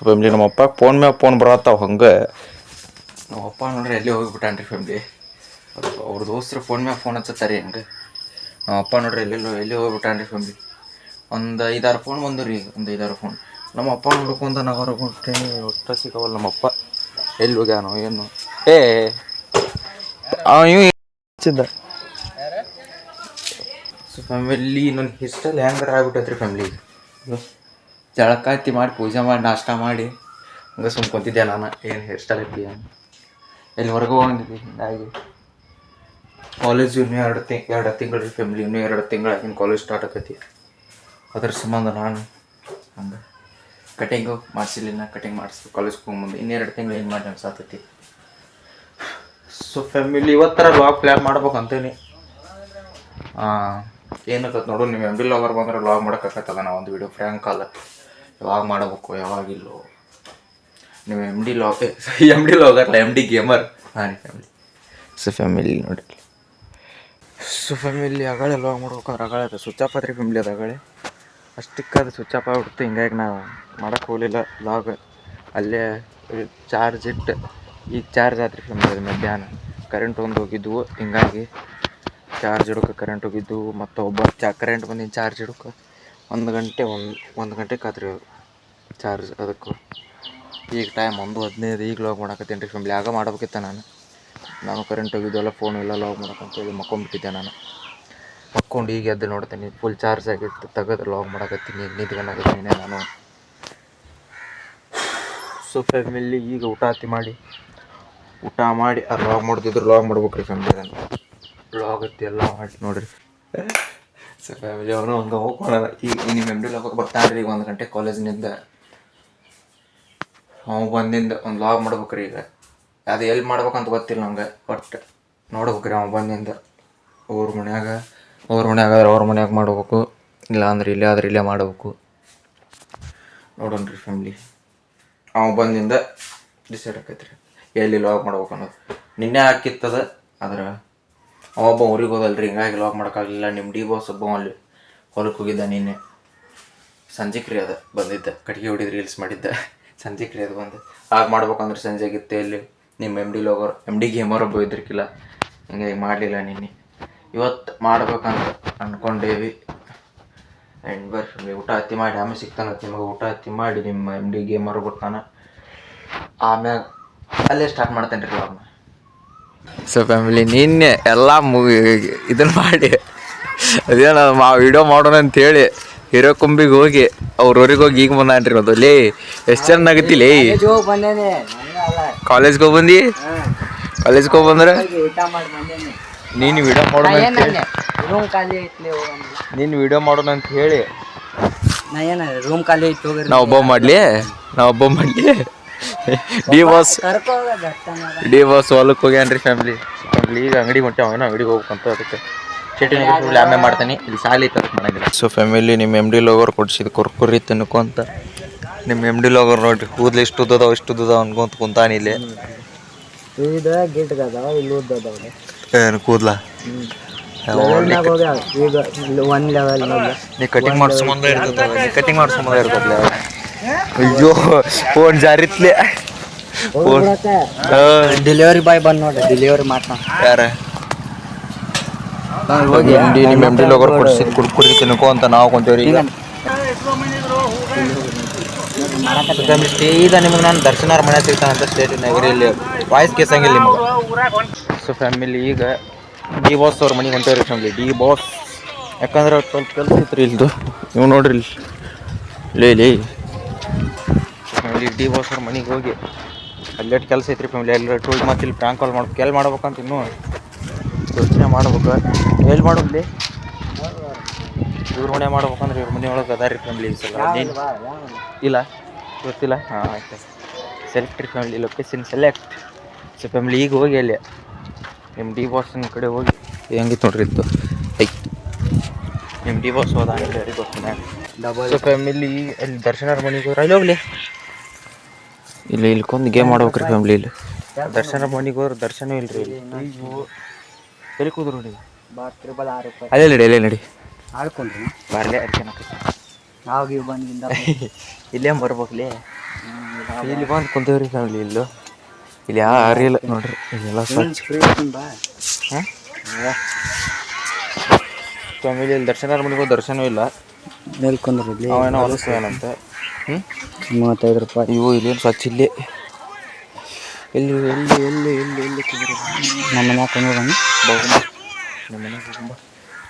Family ನಮ್ಮಪ್ಪ phone ಮ್ಯಾಗ phone ಬರತ್ತಾವ ಹಂಗೆ ನಮ್ಮಪ್ಪ ನೋಡ್ರಿ ಎಲ್ಲಿ ಹೋಗಿಬಿಟ್ಟಾನ್ರಿ ಫ್ಯಾಮ್ಲಿ ಅವ್ರ ದೋಸ್ತರು ಫೋನ್ ಮ್ಯಾಗ ಫೋನ್ ಹಚ್ಚತ್ತಾರೆ ಹಂಗೆ ನಮ್ಮಪ್ಪ ನೋಡ್ರಿ ಎಲ್ಲಿ ಹೋಗ್ಬಿಟ್ಟಾನ್ರಿ ಫ್ಯಾಮ್ಲಿ ಒಂದು 5-6 ಫೋನ್ ಬಂದು ರೀ ಒಂದು 5-6 ಫೋನ್ ನಮ್ಮಪ್ಪ ನೋಡ್ಕೊಂತ ನಾವು ಹೊರಗೆ ಒಟ್ಟ ಸಿಗವಲ್ಲ ನಮ್ಮಪ್ಪ ಎಲ್ಲಿ ಹೋಗ್ಯಾನೋ ಏನು ಇವ್ ಹಚ್ಚಿದ್ದ ಸೊ ಫ್ಯಾಮಿಲಿ ನನ್ನ ಹಿಸ್ಟಲ್ಲಿ ಹೆಂಗಾರ ಆಗ್ಬಿಟ್ಟೈತ್ರಿ ಫ್ಯಾಮ್ಲಿ ಜಳಕಾತಿ ಮಾಡಿ ಪೂಜೆ ಮಾಡಿ ನಾಷ್ಟ ಮಾಡಿ ಹಂಗೆ ಸುಮ್ಕೊಂತಿದ್ದೆ ನಾನು ಏನು ಹೇರ್ ಸ್ಟೈಲ್ ಐತಿ ಎಲ್ಲಿ ಹೊರಗೆ ಹೋಗಿದ್ದೆ ಹಿಂಗಾಗಿ ಕಾಲೇಜ್ ಇನ್ನೂ 2 ತಿಂಗಳು ಫ್ಯಾಮಿಲಿ ಇನ್ನೂ 2 ತಿಂಗಳಾಗಿನ ಕಾಲೇಜ್ ಸ್ಟಾರ್ಟ್ ಆಕೈತಿ ಅದ್ರ ಸಂಬಂಧ ನಾನು ಹಂಗೆ ಕಟಿಂಗು ಮಾಡಿಸಿಲ್ಲ ಕಟಿಂಗ್ ಮಾಡಿಸ್ಬೇಕು ಕಾಲೇಜ್ಗೆ ಹೋಗ್ಬಂದು ಇನ್ನೂ 2 ತಿಂಗಳು ಏನು ಮಾಡಿ ಅನ್ಸಾತೈತಿ ಸೊ ಫ್ಯಾಮಿಲಿ ಇವತ್ತರ ಲಾಗ್ ಪ್ಲ್ಯಾನ್ ಮಾಡ್ಬೇಕು ಅಂತೇನಿ ಏನಕ್ಕಂತ ನೋಡು ನಿಮ್ಮ ಎಮ್ ಡಿ ಲಾಗರ್ ಬಂದ್ರೆ ಲಾಗ್ ಮಾಡೋಕ್ಕಾಗತ್ತಲ್ಲ ನಾವು ಒಂದು ವೀಡಿಯೋ ಫ್ರ್ಯಾಂಕ್ ಅಲ್ಲ ಯಾವಾಗ ಮಾಡಬೇಕು ಯಾವಾಗಿಲ್ಲೋ ನೀವು ಎಮ್ ಡಿ ಲಾಗರ್ಲ್ಲ ಎಮ್ ಡಿ ಗೇಮರ್ ಹಾಂ ರೀ ಫ್ಯಾಮಿಲಿ ಸೊ ಫ್ಯಾಮಿಲಿ ನೋಡಿ ಸೊ ಫ್ಯಾಮಿಲಿ ಅಗಳೇ ಲಾಗ್ ಮಾಡ್ಬೇಕಂದ್ರೆ ಅಗಳೇ ಸ್ವಿಚ್ ಆಫ್ ಆದ್ರಿ ಫ್ಯಾಮಿಲಿ ಅದು ಅಗಳೇ ಅಷ್ಟಕ್ಕೆ ಅದು ಸ್ವಿಚ್ ಆಫ್ ಆಗ್ಬಿಡ್ತು ಹಿಂಗಾಗಿ ನಾವು ಮಾಡೋಕ್ಕೆ ಹೋಗಲಿಲ್ಲ ಲಾಗ್ ಅಲ್ಲೇ ಚಾರ್ಜ್ ಇಟ್ಟು ಈಗ ಚಾರ್ಜ್ ಆತ್ರಿ ಫ್ಯಾಮಿಲಿ ಅದು ಮಧ್ಯಾಹ್ನ ಕರೆಂಟ್ ಒಂದು ಹೋಗಿದ್ವು ಹಿಂಗಾಗಿ ಚಾರ್ಜ್ ಇಡೋಕೆ ಕರೆಂಟ್ ಹೋಗಿದ್ದು ಮತ್ತು ಕರೆಂಟ್ ಬಂದಿನ ಚಾರ್ಜ್ ಇಡೋಕೆ 1 ಗಂಟೆಗೆ ಆತ್ರಿ ಚಾರ್ಜ್ ಅದಕ್ಕೂ ಈಗ ಟೈಮ್ 1:15 ಈಗ ಲಾಗ್ ಮಾಡಕತ್ತೀನಿ ರೀ ಫ್ಯಾಮಿಲಿ ಆಗ ಮಾಡ್ಬೇಕಿತ್ತ ನಾನು ಕರೆಂಟ್ ಹೋಗಿದ್ದೆಲ್ಲ ಫೋನ್ ಎಲ್ಲ ಲಾಗ್ ಮಾಡಕ್ಕಂತೇಳಿ ಮಕ್ಕೊಂಬಿಟ್ಟಿದ್ದೆ ನಾನು ಮಕ್ಕೊಂಡು ಈಗ ಎದ್ದು ನೋಡ್ತೀನಿ ಫುಲ್ ಚಾರ್ಜ್ ಆಗಿತ್ತು ತೆಗೆದು ಲಾಗ್ ಮಾಡಕತ್ತೀನಿ ಈಗ ನಿಂತ್ಕೊಂಡಾಗತ್ತೀನಿ ನಾನು ಸೊ ಫ್ಯಾಮಿಲಿ ಈಗ ಊಟ ಮಾಡಿ ಆ ಲಾಗ್ ಮಾಡ್ತಿದ್ರು ಲಾಗ್ ಮಾಡ್ಬೇಕು ರೀ ಫ್ಯಾಮಿಲಿ ನಾನು ಲಾಗ್ ಹತ್ತಿ ಎಲ್ಲ ಮಾಡಿ ನೋಡಿರಿ ಸೊ ಫ್ಯಾಮಿಲಿ ಅವನು ಹಂಗೆ ಹೋಗ್ಕೊಳ್ಳೋಣ ಈಗ ನಿಮ್ಮ ಎಮ್ ಡಿ ಲಾಗಕ್ಕೆ ಬರ್ತಾನೆ ಈಗ 1 ಗಂಟೆ ಕಾಲೇಜಿನಿಂದ ಅವ್ನು ಬಂದಿಂದ ಒಂದು ಲಾಗ್ ಮಾಡ್ಬೇಕು ರೀ ಈಗ ಅದು ಎಲ್ಲಿ ಮಾಡ್ಬೇಕಂತ ಗೊತ್ತಿಲ್ಲ ನಂಗೆ ಬಟ್ ನೋಡ್ಬೇಕು ರೀ ಅವ್ನು ಬಂದಿಂದ ಅವ್ರ ಮನ್ಯಾಗ ಮಾಡ್ಬೇಕು ಇಲ್ಲ ಅಂದ್ರೆ ಇಲ್ಲೇ ಮಾಡ್ಬೇಕು ನೋಡೋಣ ರೀ ಫ್ಯಾಮಿಲಿ ಅವ್ನು ಬಂದಿಂದ ಡಿಸೈಡ್ ಆಕೈತೆ ರೀ ಎಲ್ಲಿ ಲಾಗ್ ಮಾಡ್ಬೇಕು ಅನ್ನೋದು ನಿನ್ನೆ ಹಾಕಿತ್ತದ ಆದ್ರೆ ಅವೊಬ್ಬ ಊರಿಗೆ ಹೋದಲ್ರಿ ಹಿಂಗಾಗಿ ಲಾಗ್ ಮಾಡೋಕ್ಕಾಗಲಿಲ್ಲ ನಿಮ್ಮ ಡಿ ಬಾಸ್ ಒಬ್ಬ ಅಲ್ಲಿ ಹೊಲಕ್ಕೆ ಹೋಗಿದ್ದ ನಿನ್ನೆ ಸಂಜೆಗೆ ರೀ ಅದು ಬಂದಿದ್ದ ಕಟ್ಗೆ ಹೊಡಿದು ರೀಲ್ಸ್ ಮಾಡಿದ್ದ ಸಂಜೆಗೆ ರೀ ಅದು ಬಂದು ಆಗ ಮಾಡ್ಬೇಕಂದ್ರೆ ಸಂಜೆ ಆಗಿತ್ತು ಇಲ್ಲಿ ನಿಮ್ಮ ಎಮ್ ಡಿ ಗೇಮರ್ ಒಬ್ಬ ಇದ್ರಿಕಿಲ್ಲ ಹಿಂಗಾಗಿ ಮಾಡಲಿಲ್ಲ ನಿನ್ನೆ ಇವತ್ತು ಮಾಡ್ಬೇಕಂತ ಅಂದ್ಕೊಂಡೇವಿ ಆ್ಯಂಡ್ ಬರ್ರಿ ಊಟ ಹತ್ತಿ ಮಾಡಿ ಆಮೇಲೆ ಸಿಗ್ತಾನೆ ನಿಮಗೆ ಊಟ ಹತ್ತಿ ಮಾಡಿ ನಿಮ್ಮ ಎಮ್ ಡಿ ಗೇಮರ್ ಬರ್ತಾನೆ ಆಮ್ಯಾಗ ಅಲ್ಲೇ ಸ್ಟಾರ್ಟ್ ಮಾಡ್ತೇನೆ ರೀ ಲಾಗ್ನ ಸೊ ಫ್ಯಾಮಿಲಿ ನಿನ್ನೆ ಎಲ್ಲ ಇದನ್ನು ಮಾಡಿ ಅದೇನು ವಿಡಿಯೋ ಮಾಡೋಣ ಅಂತೇಳಿ ಹಿರೇಕುಂಬಿಗೆ ಹೋಗಿ ಅವ್ರವ್ರಿಗೆ ಹೋಗಿ ಈಗ ಬಂದಾನ್ರಿ ಅದು ಲೇ ಎಷ್ಟು ಚೆನ್ನಾಗತ್ತಿಲ್ಲ ಕಾಲೇಜ್ಗೆ ಹೋಗಿ ಬಂದ್ರೆ ನೀನು ವಿಡಿಯೋ ಮಾಡೋಣ ಅಂತ ಹೇಳಿ ರೂಮ್ ಖಾಲಿ ಐತಿ ನಾ ಒಬ್ಬ ಮಾಡಲಿ ಡಿ ಬಾಸ್ ಹೊಲಕ್ಕೆ ಹೋಗ್ಯಾನ್ರಿ ಫ್ಯಾಮಿಲಿ ಈಗ ಅಂಗಡಿ ಹೊಂಟೇವ ಅಂಗಡಿಗೆ ಹೋಗ್ಬೇಕಂತ ಅದಕ್ಕೆ ಚಟ್ನಿ ಆಮೇಲೆ ಮಾಡ್ತೀನಿ ಇಲ್ಲಿ ಸಾಲಿ ತರ ಮಾಡಂಗಿಲ್ಲ ಸೊ ಫ್ಯಾಮಿಲಿ ನಿಮ್ಮ ಎಮ್ ಡಿ ಲೋಗರ್ ಕೊಡ್ಸಿದ ಕುರ್ಕುರಿ ತಿನ್ಕೊಂತ ನಿಮ್ಮ ಎಮ್ ಡಿ ಲೋಗರ್ ನೋಡ್ರಿ ಕೂದಲು ಇಷ್ಟು ಉದ್ದದಾವ ಅನ್ಕೊಂತ ಕುಂತಾನ ಇಲ್ಲಿ ಏನು ಕೂದ್ಲ ನೀ ಕಟಿಂಗ್ ಮಾಡ್ಸೋ ಇರ್ತದ ಅಯ್ಯೋ ಫೋನ್ ಜಾರಿತ್ಲೆ ಡೆಲಿವರಿ ಬಾಯ್ ಬಂದ್ ನೋಡ್ರಿ ಡೆಲಿವರಿ ಮಾಡ್ತಾನ ಯಾರ ನಿಮ್ಮ ಎಮ್ ಡಿ ಲೋಗರ್ ಕೊಡ್ಸಿದ ಕುರ್ಕುರಿ ತಿನ್ಕೋ ಅಂತ ನಾವು ಕೊಂತೇವ್ರಿ ಈಗ ಈಗ ನಿಮ್ಗೆ ನಾನು ದರ್ಶನ ಮನೆ ಸಿಗ್ತಾನಂತ ಸ್ಟೇಟಿನಾಗ ಇಲ್ಲಿ ವಾಯ್ಸ್ ಕೇಸಂಗಿಲ್ಲ ನಿಮ್ಗೆ ಸೊ ಫ್ಯಾಮಿಲಿ ಈಗ ಡಿ ಬಾಸ್ ಅವ್ರ ಮನೆಗೆ ಹೊಂಟೇವ್ರಿ ಫ್ಯಾಮಿಲಿ ಡಿ ಬಾಸ್ ಯಾಕಂದ್ರೆ ಸ್ವಲ್ಪ ಕೆಲಸ ಇತ್ತು ರೀ ಇಲ್ದು ನೀವು ನೋಡ್ರಿ ಇಲ್ಲಿ ಫ್ಯಾಮಿಲಿ ಡಿ ಬಾಸ್ ಅವ್ರ ಮನೆಗೆ ಹೋಗಿ ಅಲ್ಲೇಟ್ ಕೆಲಸ ಐತ್ರಿ ಫ್ಯಾಮಿಲಿ ಎಲ್ಲ ಟೂಲ್ ಮತ್ತೆ ಇಲ್ಲಿ ಪ್ರ್ಯಾಂಕ್ ಕಾಲ್ ಮಾಡ್ಬೇಕು ಎಲ್ಲಿ ಮಾಡ್ಬೇಕಂತ ಇನ್ನೂ ಯೋಚನೆ ಮಾಡ್ಬೇಕು ಎಲ್ಲಿ ಮಾಡೋದ್ಲಿ ಇವ್ರ ಮನೆ ಮಾಡ್ಬೇಕಂದ್ರೆ ಇವ್ರ ಮನೆ ಒಳಗೆ ಅದ ರೀ ಫ್ಯಾಮಿಲಿ ನೀನು ಇಲ್ಲ ಗೊತ್ತಿಲ್ಲ ಹಾಂ ಆಯ್ತು ಸೆಲೆಕ್ಟ್ ರೀ family location select so family ಈಗ ಹೋಗಿ ಅಲ್ಲಿ ನಿಮ್ಮ ಡಿ ಬಾಸ್ನ ಕಡೆ ಹೋಗಿ ಹೆಂಗಿತ್ತು ನೋಡ್ರಿ ಇತ್ತು ನಿಮ್ಮ ಡಿ ಬಾಸ್ ಹೋದ ಯಾರಿಗೆ ಗೊತ್ತಿಲ್ಲ ಸೊ ಫ್ಯಾಮಿಲಿ ಅಲ್ಲಿ ದರ್ಶನ ಮನೆಗೆ ಹೋದ್ರೆ ಅಲ್ಲಿ ಹೋಗ್ಲಿ ಇಲ್ಲಿ ಕೊಂದು ಗೇಮ್ ಮಾಡ್ಬೇಕ್ರಿ ಫ್ಯಾಮಿಲಿ ಇಲ್ಲಿ ದರ್ಶನ ಮನೆಗೆ ಹೋದ್ರೆ ದರ್ಶನ ಇಲ್ರಿ ಇಲ್ಲಿ ಎಲ್ಲಿ ಕೂದ್ರು ನೋಡಿ ಅಲ್ಲೇ ನಡಿ ಆಡ್ಕೊಂಡ್ರಿ ಬಾರ್ಲೆ ಅಡ್ಕೆ ಆವಾಗ ಇವ್ ಬಂದಿಂದ ಇಲ್ಲೇ ಬರ್ಬೇಕ್ಲಿ ಇಲ್ಲಿ ಬಂದು ಕುಂತೇವ್ರಿ ಫ್ಯಾಮಿಲಿ ಇಲ್ಲೂ ಇಲ್ಲಿ ಯಾರು ಇಲ್ಲ ನೋಡ್ರಿ ಇಲ್ಲೆಲ್ಲ ಸ್ವಚ್ಛ ಬಾ ಹಾಂ ಫ್ಯಾಮಿಲಿ ಇಲ್ಲಿ ದರ್ಶನ ಮನೆಗೂ ದರ್ಶನವೂ ಇಲ್ಲ ಮೇಲ್ಕೊಂಡ್ರಿ ಅವೇನೋ ಹೊಲಸ್ತೇನಂತೆ 35 ರೂಪಾಯಿ ಇವು ಇಲ್ಲೇನು ಸ್ವಚ್ಛ ಇಲ್ಲಿ ಎಲ್ಲಿ ಎಲ್ಲಿ ಎಲ್ಲಿ ಎಲ್ಲಿ ಎಲ್ಲಿ ನಮ್ಮ ಮನ್ಯಾಗ ಕೊಂಡ್ಬಂದು ನಮ್ಮ ಮನೆಗೆ ತುಂಬ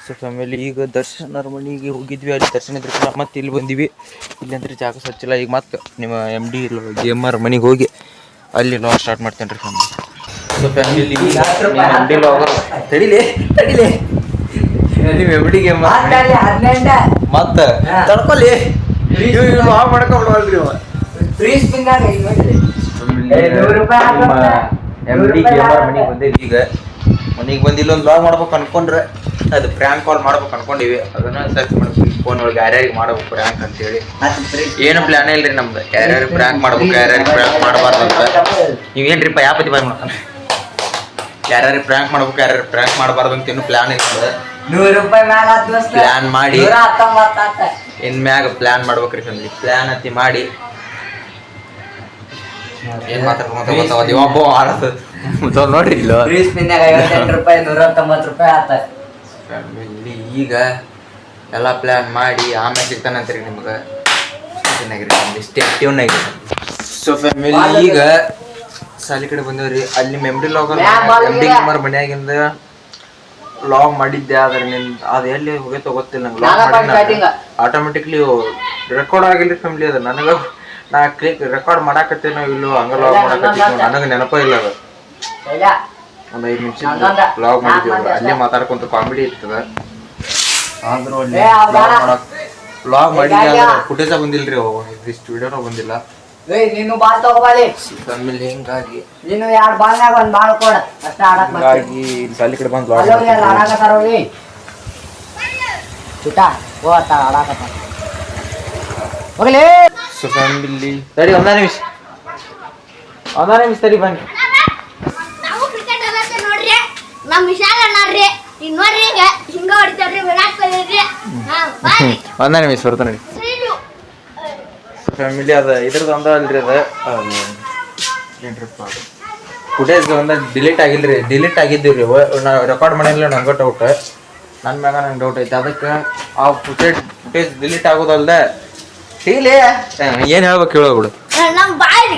ಸೊ ಫ್ಯಾಮಿಲಿ ಈಗ ದರ್ಶನರ ಮನೆಗೆ ಹೋಗಿದ್ವಿ ಅಲ್ಲಿ ದರ್ಶನ ಇದ್ರೆ ಮತ್ತೆ ಇಲ್ಲಿ ಬಂದಿವಿ ಇಲ್ಲಿ ಅಂದ್ರೆ ಜಾಗ ಸ್ವಚ್ಛಿಲ್ಲ ಈಗ ಮತ್ತೆ ನಿಮ್ಮ ಎಮ್ ಡಿ ಗೇಮರ್ ಮನೆಗೆ ಹೋಗಿ ಅಲ್ಲಿ ಲಾಗ್ ಸ್ಟಾರ್ಟ್ ಮಾಡ್ತೇನೆ ರೀ family so family M D log ತಡಿಲಿ ನೀವು ಎಮ್ ಡಿ ಗೇಮರ್ ಮತ್ತೆ ತಡ್ಕೊಲ್ಲಿ ಲಾಗ್ ಮಾಡ್ಕೊಂಡ್ಬಿಡವಲ್ರಿ ಎಮ್ ಡಿ ಗೇಮರ್ ಮನೆಗೆ ಬಂದೇವಿ ಈಗ ಮನೆಗೆ ಬಂದು ಇಲ್ಲೊಂದು ಲಾಗ್ ಮಾಡ್ಬೇಕು ಅನ್ಕೊಂಡ್ರೆ ಅದು ಪ್ರ್ಯಾಂಕ್ ಕಾಲ್ ಮಾಡ್ಬೇಕು ಅನ್ಕೊಂಡಿವಿ ಅದನ್ನ ಸರ್ಚ್ ಮಾಡ್ಬೇಕು ಫೋನ್ ಒಳಗೆ ಯಾರ್ಯಾರಿಗೆ ಮಾಡ್ಬೇಕು ಪ್ರ್ಯಾಂಕ್ ಅಂತೇಳಿ ಏನು ಪ್ಲಾನ್ ಇಲ್ರಿ ನಮ್ದು ಯಾರ್ಯಾರು ಪ್ರ್ಯಾಂಕ್ ಮಾಡ್ಬೇಕು ಯಾರ್ಯಾರಿಗೆ ಪ್ರ್ಯಾಂಕ್ ಮಾಡಬಾರ್ದು ಅಂತ ನೀವೇನ್ರಿಪ್ಪ ಯಾಪತಿ ಬಾಯ್ ಮಾಡ್ತಾನೆ ಯಾರ್ಯಾರು ಪ್ರ್ಯಾಂಕ್ ಮಾಡ್ಬೇಕು ಯಾರ್ಯಾರು ಪ್ರ್ಯಾಂಕ್ ಮಾಡಬಾರ್ದು ಅಂತ ಇನ್ನೂ ಪ್ಲಾನ್ ಇರ್ತದೆ ಪ್ಲಾನ್ ಮಾಡಿ ಇನ್ಮ್ಯಾಗ ಪ್ಲಾನ್ ಮಾಡ್ಬೇಕ್ರಿ ಫ್ಯಾಮಿಲಿ ಪ್ಲಾನ್ ಅತಿ ಮಾಡಿ ಏನ್ ಮಾತಾಡ್ಕೊಂತ ಒಬ್ಬ ಆಡೋದು ನೋಡ್ರಿ ಇಲ್ಲ ರೂಪಾಯಿ 190 ರೂಪಾಯಿ ಆತ ಫ್ಯಾಮಿಲಿ ಈಗ ಎಲ್ಲ ಪ್ಲ್ಯಾನ್ ಮಾಡಿ ಆಮೇಲೆ ಸಿಗ್ತಾನಂತ್ರಿ ನಿಮ್ಗೆ ಚೆನ್ನಾಗಿರಿ ಫ್ಯಾಮಿಲಿ ಸ್ಟೇ ಟ್ಯೂನ್ ಆಗಿರಿ ಸೊ ಫ್ಯಾಮಿಲಿ ಈಗ ಸಾಲಿ ಕಡೆ ಬಂದೇವ್ರಿ ಅಲ್ಲಿ memory vlog M D Kumar ಮನ್ಯಾಗಿಂದ ಲಾಗ್ ಮಾಡಿದ್ದೆ ಆದ್ರೆ ಅದು ಎಲ್ಲಿ ಹೋಗೈತೋ ಗೊತ್ತಿಲ್ಲ ನಂಗೆ ಲಾಗ್ ಮಾಡಿ ಆಟೋಮೆಟಿಕ್ಲಿ ರೆಕಾರ್ಡ್ ಆಗಿಲ್ರಿ ಫ್ಯಾಮಿಲಿ ಅದು ನನಗೆ ನಾ ರೆಕಾರ್ಡ್ ಮಾಡಾಕತ್ತೇನೋ ಇಲ್ಲೋ ಹಂಗ ಲಾಗ್ ಮಾಡಾಕತ್ತೀವಿ ನನಗೆ ನೆನಪ ಇಲ್ಲ ಅದು ಒಂದು 5 ನಿಮಿಷ ಲಾಗ್ ಮಾಡಿದ್ವಿ ಅಲ್ಲೇ ಮಾತಾಡ್ಕೊಂತ ಕಾಮಿಡಿ ಇರ್ತದ ಆದ್ರೂ ಅಲ್ಲಿ ಲಾಗ್ ಮಾಡಿ ಫುಟೇಜ ಬಂದಿಲ್ರಿ ಇಷ್ಟು ವಿಡಿಯೋನೂ ಬಂದಿಲ್ಲ ನೀನು ಬಾಲ್ ತಗೋಬಾಲಿ ಫ್ಯಾಮಿಲಿ ಹಿಂಗಾಗಿ ನೀನು 2 ಬಾಲ್ನಾಗ 1 ಬಾಲ್ ಕೊಡ ಅಷ್ಟ ಆಡಕ್ ಹಿಂಗಾಗಿ ಇಲ್ಲಿ ಸಾಲಿ ಕಡೆ ಬಂದು ಲಾಗ್ ಆಡಾಕತ್ತಾರೋಗಿ ಚುಟಾ ಓತ ಆಡಾಕತ್ತಾರ ಹೋಗಲೇ ಸೊ ಫ್ಯಾಮಿಲಿ ತಡಿ ಒಂದ ನಿಮಿಷ ತಡಿ ಬನ್ನಿ ನಾವು ಕ್ರಿಕೆಟ್ ಆಡತ್ತೆ ನೋಡ್ರಿ ನಮ್ಮ ವಿಶಾಲ ನೋಡ್ರಿ ಈಗ ನೋಡ್ರಿ ಈಗ ಹಿಂಗ ಹೊಡಿತಾರ್ರಿ ವಿರಾಟ್ ಕೊಹ್ಲಿ ರೀ ಒಂದ ನಿಮಿಷ ಬರ್ತಾನೆ ಫ್ಯಾಮಿಲಿ ಅದ ಇದ್ರದ್ದು ಒಂದ ಅಲ್ರಿ ಅದ ಏನ್ರಿಪ್ಪ ಅದು ಫುಟೇಜ್ ಒಂದ ಡಿಲೀಟ್ ಆಗಿಲ್ರಿ ಡಿಲೀಟ್ ಆಗಿದ್ದೀವಿ ನಾವು ರೆಕಾರ್ಡ್ ಮಾಡಿಲ್ಲ ನಂಗೆ ಡೌಟ್ ನನ್ನ ಮ್ಯಾಗ ನಂಗೆ ಡೌಟ್ ಐತೆ ಅದಕ್ಕೆ ಆ ಫುಟೇಜ್ ಡಿಲೀಟ್ ಆಗೋದಲ್ದೆ ಟೀಲಿ ಏನು ಹೇಳ್ಬೇಕು ಹೇಳೋಬಿಡು ನಮ್ಮ ಬಾಯಿ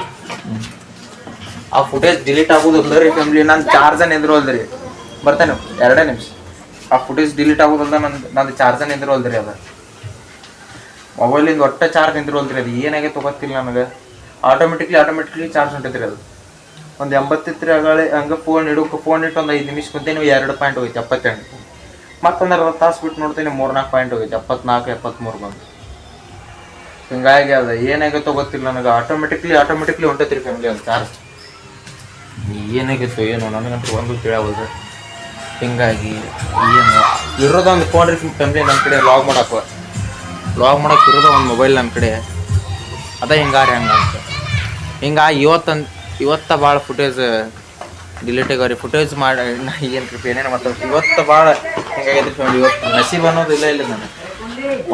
ಆ ಫುಟೇಜ್ ಡಿಲೀಟ್ ಆಗೋದಲ್ದ ರೀ ಫ್ಯಾಮಿಲಿ ನಾನು ಚಾರ್ಜನ್ ಎದ್ರು ಅಲ್ದ್ರಿ ಬರ್ತಾನೆ 2 ನಿಮಿಷ ಆ ಫುಟೇಜ್ ಡಿಲೀಟ್ ಆಗೋದಲ್ದ ನಂದು ಚಾರ್ಜನ್ ಎದ್ರು ಅಲ್ದ್ರಿ ಅದು ಮೊಬೈಲಿಂದ ಒಟ್ಟ ಚಾರ್ಜ್ ನಿಂದ್ರು ಅಲ್ದ್ರಿ ಅದು ಏನಾಗೈತೆ ಗೊತ್ತಿಲ್ಲ ನನಗೆ ಆಟೋಮೆಟಿಕ್ಲಿ ಚಾರ್ಜ್ ಹೊಂಟೈತ್ರಿ ಅದು ಒಂದು 80 ಇತ್ತು ಆಗಾಳೆ ಹಂಗೆ ಫೋನ್ ಇಟ್ಟು ಒಂದು 5 ನಿಮಿಷ ಕುಂತೇನೆ 2 ಪಾಯಿಂಟ್ ಹೋಗೈತೆ 78 ಮತ್ತೊಂದು 60 ತಾಸು ಬಿಟ್ಟು ನೋಡ್ತೇನೆ 3-4 ಪಾಯಿಂಟ್ ಹೋಗೈತೆ 74 73 ಬಂದು ಹಿಂಗಾಗಿ ಅದ ಏನಾಗೈತೋ ಗೊತ್ತಿಲ್ಲ ನನಗೆ ಆಟೋಮೆಟಿಕ್ಲಿ ಹೊಂಟೈತ್ರಿ ಫ್ಯಾಮಿಲಿ ಅದು ಚಾರ್ಜ್ ಏನಾಗೈತೋ ಏನೋ ನನಗಂತೂ ಒಂದು ತಿಳಿಯಬೋದು ಹಿಂಗಾಗಿ ಏನು ಇರೋದೊಂದು ಫೋನ್ ರೀ ಫ್ಯಾಮಿಲಿ ನನ್ನ ಕಡೆ ಲಾಗ್ ಮಾಡಕ್ಕೆ ಇರೋದು ಒಂದು ಮೊಬೈಲ್ ನನ್ನ ಕಡೆ ಅದ ಹಿಂಗಾರಿ ಹಂಗಂತ ಹಿಂಗಾಗಿ ಇವತ್ತ ಭಾಳ ಫುಟೇಜ್ ಡಿಲೀಟ್ ಆಗ್ಯಾವ್ರಿ ಫುಟೇಜ್ ಮಾಡಿ ಏನು ರೀ ಏನೇನು ಮಾತಾಡ್ತೀವಿ ಇವತ್ತು ಭಾಳ ಹಿಂಗಾಗೈತ್ರಿ ಫ್ಯಾಮಿಲಿ ಇವತ್ತು ನಸೀಬ್ ಅನ್ನೋದು ಇಲ್ಲ ನನಗೆ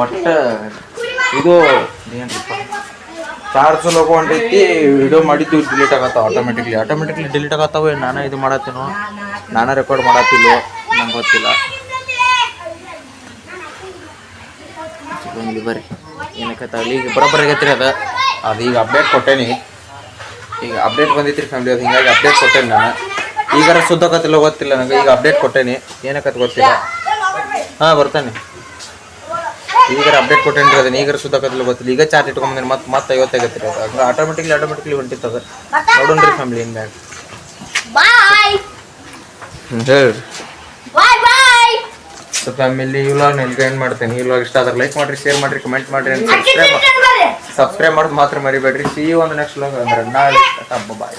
ಒಟ್ಟು ಇದು ಏನ್ರಿಪ್ಪ ಚಾರ್ಜ್ ಲೋಗೋ ಹೊಂಟೈತಿ ವಿಡಿಯೋ ಮಾಡಿದ್ದು ಡಿಲೀಟ್ ಆಗತ್ತಾವ ಆಟೋಮೆಟಿಕ್ಲಿ ಡಿಲೀಟ್ ಆಗತ್ತಾವ ನಾನು ಇದು ಮಾಡತ್ತೀನೋ ನಾನು ರೆಕಾರ್ಡ್ ಮಾಡತ್ತಿಲ್ಲೋ ನಂಗೆ ಗೊತ್ತಿಲ್ಲ ಬರ್ರಿ ಏನಕ್ಕತ್ತಾಗಲಿ ಈಗ ಬರೋಬ್ಬರ ಆಗೈತ್ರಿ ಅದು ಈಗ ಅಪ್ಡೇಟ್ ಕೊಟ್ಟೇನಿ ಈಗ ಅಪ್ಡೇಟ್ ಬಂದೈತ್ರಿ ಫ್ಯಾಮಿಲಿ ಅದು ಹಿಂಗಾಗಿ ಅಪ್ಡೇಟ್ ಕೊಟ್ಟೇನಿ ನಾನು ಈಗಾರ ಸುದ್ದಕತ್ತಿಲ್ಲ ಗೊತ್ತಿಲ್ಲ ನನಗೆ ಈಗ ಅಪ್ಡೇಟ್ ಕೊಟ್ಟೇನಿ ಏನಕ್ಕತ್ತ ಗೊತ್ತಿಲ್ಲ ಹಾಂ ಬರ್ತಾನೆ ಈಗಾರ ಅಪ್ಡೇಟ್ ಕೊಟ್ಟೇನ್ರಿ ಅದನ್ನ ಈಗಾರ ಸುದ್ದಕತ್ತಿಲ್ಲ ಗೊತ್ತಿಲ್ಲ ಈಗ ಚಾರ್ಜ್ ಇಟ್ಕೊಂಬಂದ್ರೆ ಮತ್ತೆ 50 ಆಗೈತ್ರಿ ಅದು ಹಂಗೆ ಆಟೋಮೆಟಿಕ್ಲಿ ಹೊಂಟಿತ್ತದ ನೋಡೋಣ್ರಿ ಫ್ಯಾಮಿಲಿ ಹಿಂಗಾಗಿ ಹೇಳ್ರಿ ಸೊ ಫ್ಯಾಮಿಲಿ ಈ ವ್ಲಾಗ್ ನಿಲ್ಗೆ ಏನು ಮಾಡ್ತೇನೆ ಈ ವ್ಲಾಗ್ ಇಷ್ಟ ಆದ್ರೆ ಲೈಕ್ ಮಾಡಿರಿ ಶೇರ್ ಮಾಡಿರಿ ಕಮೆಂಟ್ ಮಾಡಿರಿ ಸಬ್ಸ್ಕ್ರೈಬ್ ಮಾಡೋದು ಮಾತ್ರ ಮರಿಬೇಡ್ರಿ ಸಿ ಒಂದು ನೆಕ್ಸ್ಟ್ ವ್ಲಾಗ್ ಅಂದ್ರೆ ನಾಳೆ ಬಾಯ್.